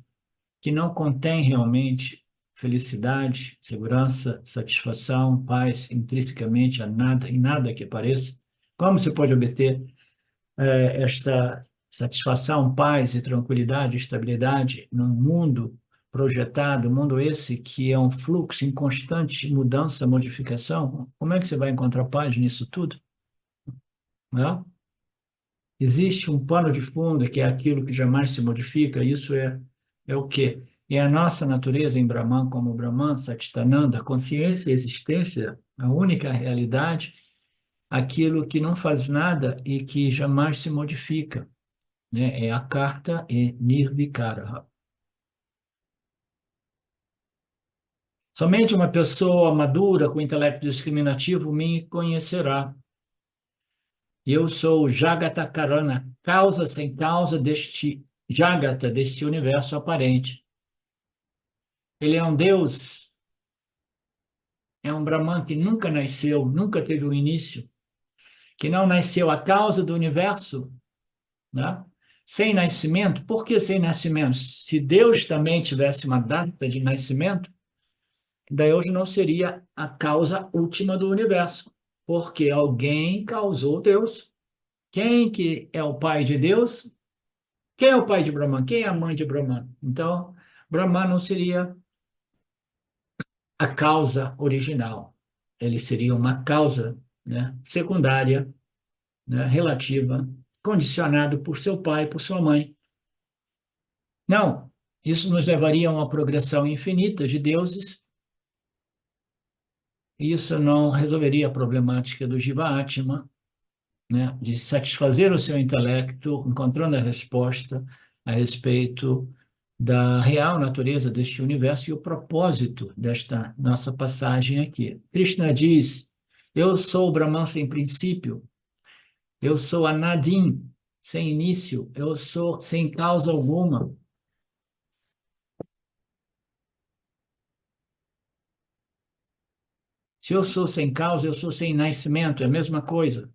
que não contém realmente felicidade, segurança, satisfação, paz, intrinsecamente em nada que pareça. Como se pode obter esta satisfação, paz e tranquilidade, estabilidade num mundo projetado, mundo esse que é um fluxo em constante mudança, modificação? Como é que você vai encontrar paz nisso tudo? Não? Existe um pano de fundo que é aquilo que jamais se modifica, isso é o quê? É a nossa natureza em Brahman, como Brahman, Satchitananda, a consciência e a existência, a única realidade, aquilo que não faz nada e que jamais se modifica, né? É a carta e nirvikara. Somente uma pessoa madura com intelecto discriminativo me conhecerá. Eu sou o Jagata Karana, causa sem causa deste Jagata, deste universo aparente. Ele é um Deus, é um Brahman que nunca nasceu, nunca teve um início, que não nasceu a causa do universo, né? Sem nascimento. Por que sem nascimento? Se Deus também tivesse uma data de nascimento, Deus não seria a causa última do universo, porque alguém causou Deus. Quem que é o pai de Deus? Quem é o pai de Brahman? Quem é a mãe de Brahman? Então, Brahman não seria a causa original. Ele seria uma causa, né, secundária, né, relativa, condicionado por seu pai, por sua mãe. Não, isso nos levaria a uma progressão infinita de deuses, e isso não resolveria a problemática do Jiva-Atma, né, de satisfazer o seu intelecto, encontrando a resposta a respeito da real natureza deste universo e o propósito desta nossa passagem aqui. Krishna diz: eu sou o Brahman sem princípio, eu sou a Nadim sem início, eu sou sem causa alguma. Se eu sou sem causa, eu sou sem nascimento, é a mesma coisa.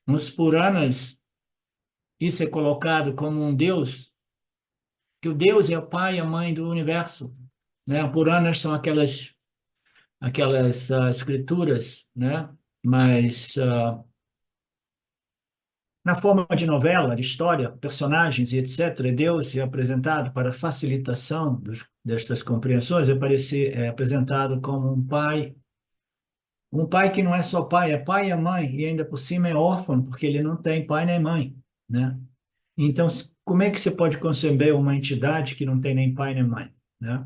Nos Puranas, isso é colocado como um Deus, que o Deus é o pai e a mãe do universo, né? Puranas são aquelas escrituras, né? Mas na forma de novela, de história, personagens e etc., Deus é apresentado para facilitação destas compreensões, é apresentado como um pai que não é só pai, é pai e mãe, e ainda por cima é órfão, porque ele não tem pai nem mãe, né? Então, como é que você pode conceber uma entidade que não tem nem pai nem mãe, né?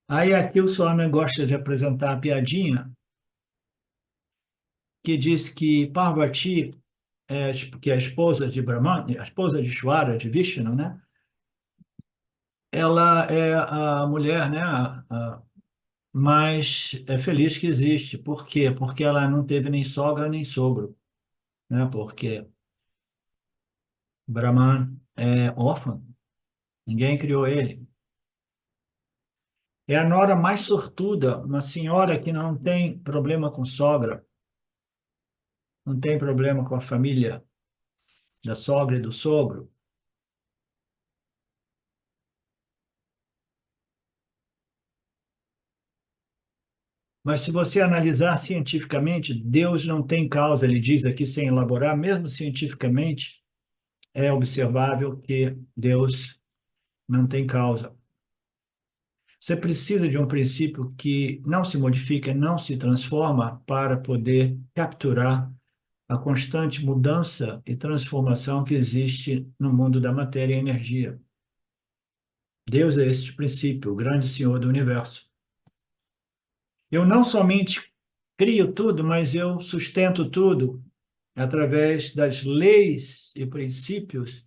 Aí aqui o Swami gosta de apresentar a piadinha que diz que Parvati, que é a esposa de Brahman, a esposa de Shwara, de Vishnu, né? Ela é a mulher, né, mais feliz que existe. Por quê? Porque ela não teve nem sogra nem sogro, né? Porque Brahman é órfão, ninguém criou ele. É a nora mais sortuda, uma senhora que não tem problema com sogra, não tem problema com a família da sogra e do sogro. Mas se você analisar cientificamente, Deus não tem causa, ele diz aqui sem elaborar, mesmo cientificamente, é observável que Deus não tem causa. Você precisa de um princípio que não se modifica, não se transforma para poder capturar a constante mudança e transformação que existe no mundo da matéria e energia. Deus é este princípio, o grande Senhor do universo. Eu não somente crio tudo, mas eu sustento tudo através das leis e princípios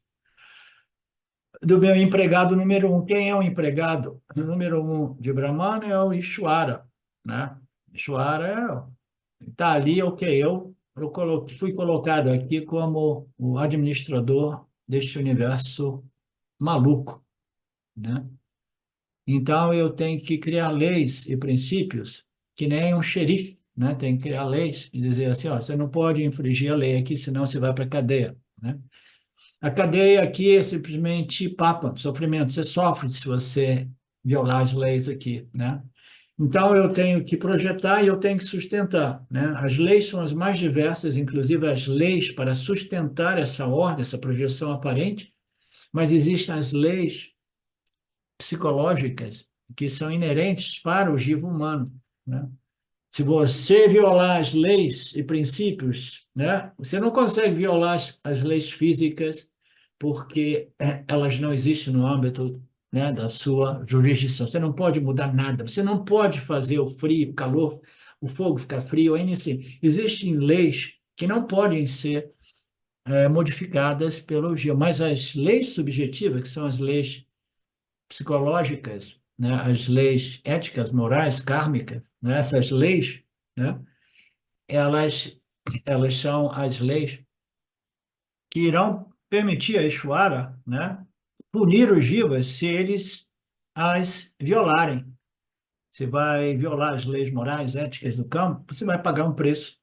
do meu empregado número um. Quem é o empregado número um de Brahmana é o Ishwara, né? Ishwara está ali, ok. Fui colocado aqui como o administrador deste universo maluco, né? Então, eu tenho que criar leis e princípios que nem um xerife, né? Tem que criar leis e dizer assim, ó, você não pode infringir a lei aqui, senão você vai para a cadeia, né? A cadeia aqui é simplesmente papa, sofrimento. Você sofre se você violar as leis aqui, né? Então, eu tenho que projetar e eu tenho que sustentar, né? As leis são as mais diversas, inclusive as leis para sustentar essa ordem, essa projeção aparente, mas existem as leis psicológicas que são inerentes para o vivo humano, né? Se você violar as leis e princípios, né, você não consegue violar as leis físicas porque elas não existem no âmbito, né, da sua jurisdição. Você não pode mudar nada. Você não pode fazer o frio, o calor, o fogo ficar frio. Ainda assim, existem leis que não podem ser modificadas pelo geo, mas as leis subjetivas, que são as leis psicológicas, né, as leis éticas, morais, kármicas, né, essas leis, né, elas, elas são as leis que irão permitir a Ishvara, né, punir os jivas se eles as violarem. Você vai violar as leis morais, éticas do campo, você vai pagar um preço.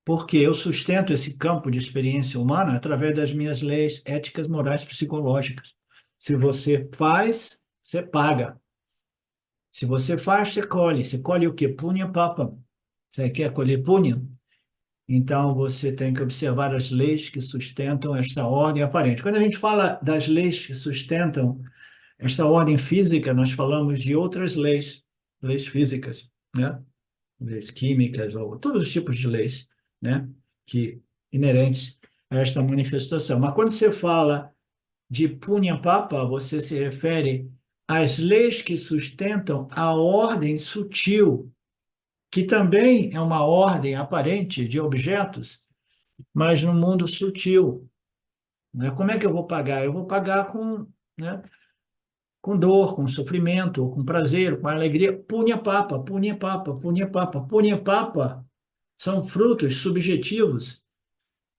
Porque eu sustento esse campo de experiência humana através das minhas leis éticas, morais, psicológicas. Se você faz, você paga. Se você faz, você colhe. Você colhe o quê? Punha papa. Você quer colher punha? Então, você tem que observar as leis que sustentam esta ordem aparente. Quando a gente fala das leis que sustentam esta ordem física, nós falamos de outras leis, leis físicas, né? Leis químicas, ou todos os tipos de leis, né? Que inerentes a esta manifestação. Mas quando você fala de Punya Papa, você se refere às leis que sustentam a ordem sutil, que também é uma ordem aparente de objetos, mas no mundo sutil. né? Como é que eu vou pagar? Eu vou pagar com, né, com dor, com sofrimento, com prazer, com alegria. Punha papa, punha papa, punha papa. Punha papa são frutos subjetivos,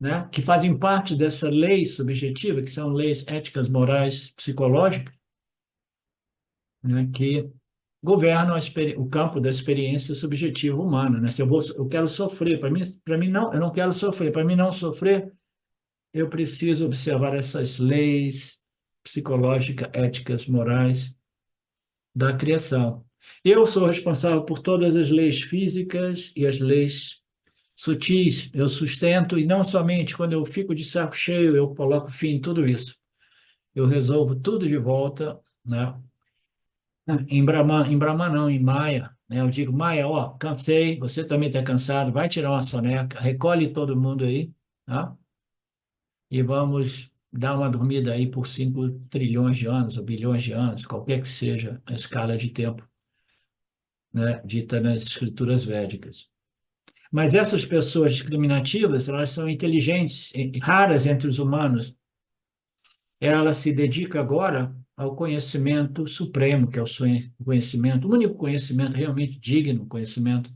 né, que fazem parte dessa lei subjetiva, que são leis éticas, morais, psicológicas, né, que governam o campo da experiência subjetiva humana, né? Se eu quero sofrer, para mim não, eu não quero sofrer. Para mim não sofrer, eu preciso observar essas leis psicológicas, éticas, morais da criação. Eu sou responsável por todas as leis físicas e as leis sutis. Eu sustento, e não somente quando eu fico de saco cheio, eu coloco fim em tudo isso. Eu resolvo tudo de volta, né? Em Brahman não, em Maia, né? Eu digo, Maia, ó, cansei, você também está cansado, vai tirar uma soneca, recolhe todo mundo aí, tá? E vamos dar uma dormida aí por 5 trilhões de anos, ou bilhões de anos, qualquer que seja a escala de tempo, né, dita nas escrituras védicas. Mas essas pessoas discriminativas, elas são inteligentes, raras entre os humanos. Ela se dedica agora ao conhecimento supremo, que é o conhecimento, o único conhecimento realmente digno, conhecimento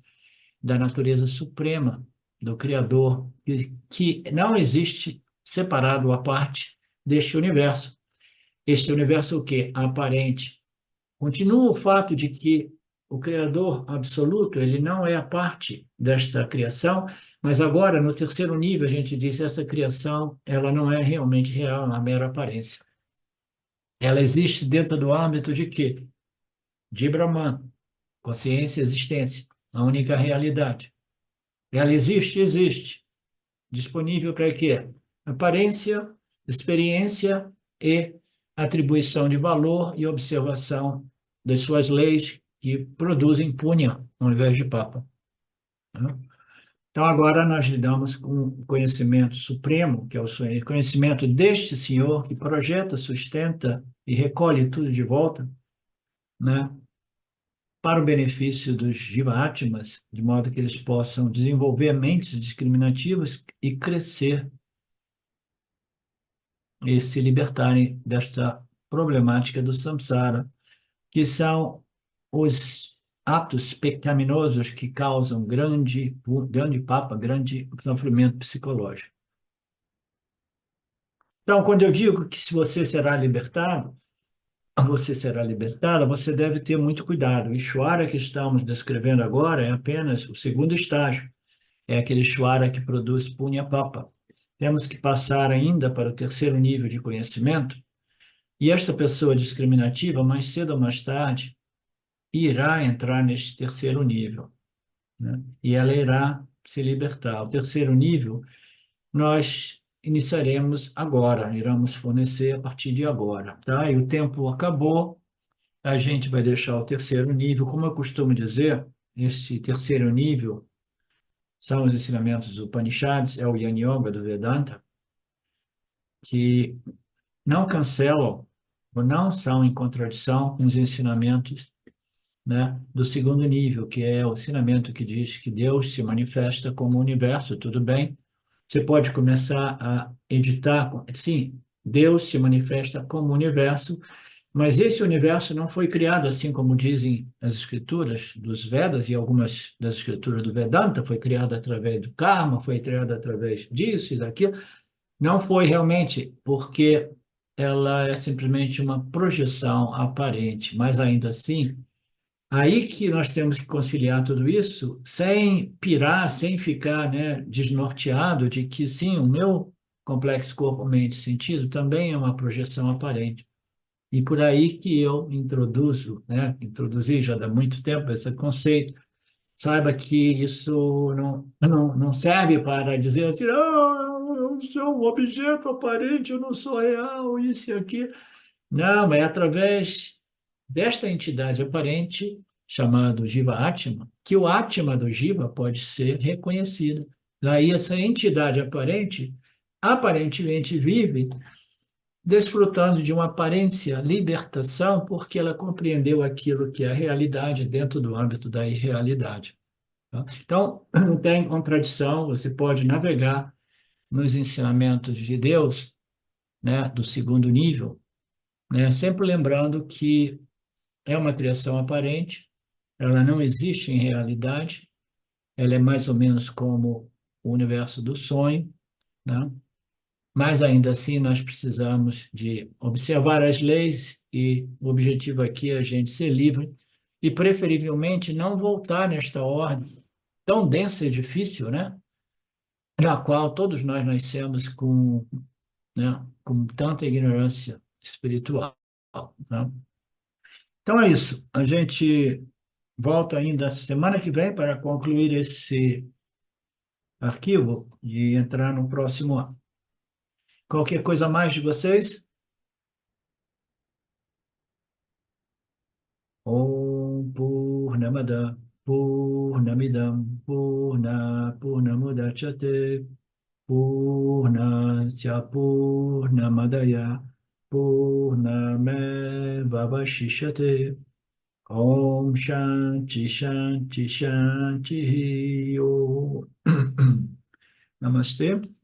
da natureza suprema, do Criador, que não existe separado à parte deste universo. Este universo o quê? Aparente. Continua o fato de que o Criador absoluto, ele não é a parte desta criação, mas agora, no terceiro nível, a gente diz que essa criação, ela não é realmente real, é uma mera aparência. Ela existe dentro do âmbito de quê? De Brahman, consciência e existência, a única realidade. Ela existe, existe. Disponível para quê? Aparência, experiência e atribuição de valor e observação das suas leis que produzem punha ao invés de papa, né? Então, agora nós lidamos com o conhecimento supremo, que é o conhecimento deste Senhor que projeta, sustenta e recolhe tudo de volta, né, para o benefício dos Jivatmas, de modo que eles possam desenvolver mentes discriminativas e crescer e se libertarem desta problemática do samsara, que são os atos pecaminosos que causam grande papa, grande sofrimento psicológico. Então, quando eu digo que se você será libertado, você será libertada, você deve ter muito cuidado. O Ishvara que estamos descrevendo agora é apenas o segundo estágio, é aquele Ishvara que produz Punya Papa. Temos que passar ainda para o terceiro nível de conhecimento, e esta pessoa discriminativa, mais cedo ou mais tarde, irá entrar neste terceiro nível, né? E ela irá se libertar. O terceiro nível, nós iniciaremos agora, iremos fornecer a partir de agora, tá? E o tempo acabou, a gente vai deixar o terceiro nível. Como eu costumo dizer, esse terceiro nível são os ensinamentos do Upanishads, é o Jnana Yoga do Vedanta, que não cancelam ou não são em contradição com os ensinamentos, né, do segundo nível, que é o ensinamento que diz que Deus se manifesta como o universo, tudo bem? Você pode começar a editar, sim, Deus se manifesta como o universo, mas esse universo não foi criado assim como dizem as escrituras dos Vedas e algumas das escrituras do Vedanta, foi criado através do karma, foi criado através disso e daquilo. Não foi realmente porque ela é simplesmente uma projeção aparente, mas ainda assim, aí que nós temos que conciliar tudo isso sem pirar, sem ficar, né, desnorteado de que sim, o meu complexo corpo, mente, sentido também é uma projeção aparente. E por aí que eu introduzo, né, introduzi já há muito tempo esse conceito. Saiba que isso não serve para dizer assim, eu sou um objeto aparente, eu não sou real, isso e aquilo. Não, é através desta entidade aparente, chamado Jiva Atma, que o Atma do Jiva pode ser reconhecido. Daí essa entidade aparente, aparentemente vive desfrutando de uma aparência libertação, porque ela compreendeu aquilo que é a realidade dentro do âmbito da irrealidade, tá? Então, não tem contradição, você pode navegar nos ensinamentos de Deus né, do segundo nível, né, sempre lembrando que é uma criação aparente, ela não existe em realidade, ela é mais ou menos como o universo do sonho, né? Mas ainda assim nós precisamos de observar as leis e o objetivo aqui é a gente ser livre e preferivelmente não voltar nesta ordem tão densa e difícil, né? Na qual todos nós nascemos com, né, com tanta ignorância espiritual, né? Então é isso. A gente volta ainda semana que vem para concluir esse arquivo e entrar no próximo ano. Qualquer coisa mais de vocês? Om Purnamada Purnamidam Purnamudachyate Purnasya Purnamadaya Purnamevavashishyate Om Shanti Shanti Shanti Om. Namastê.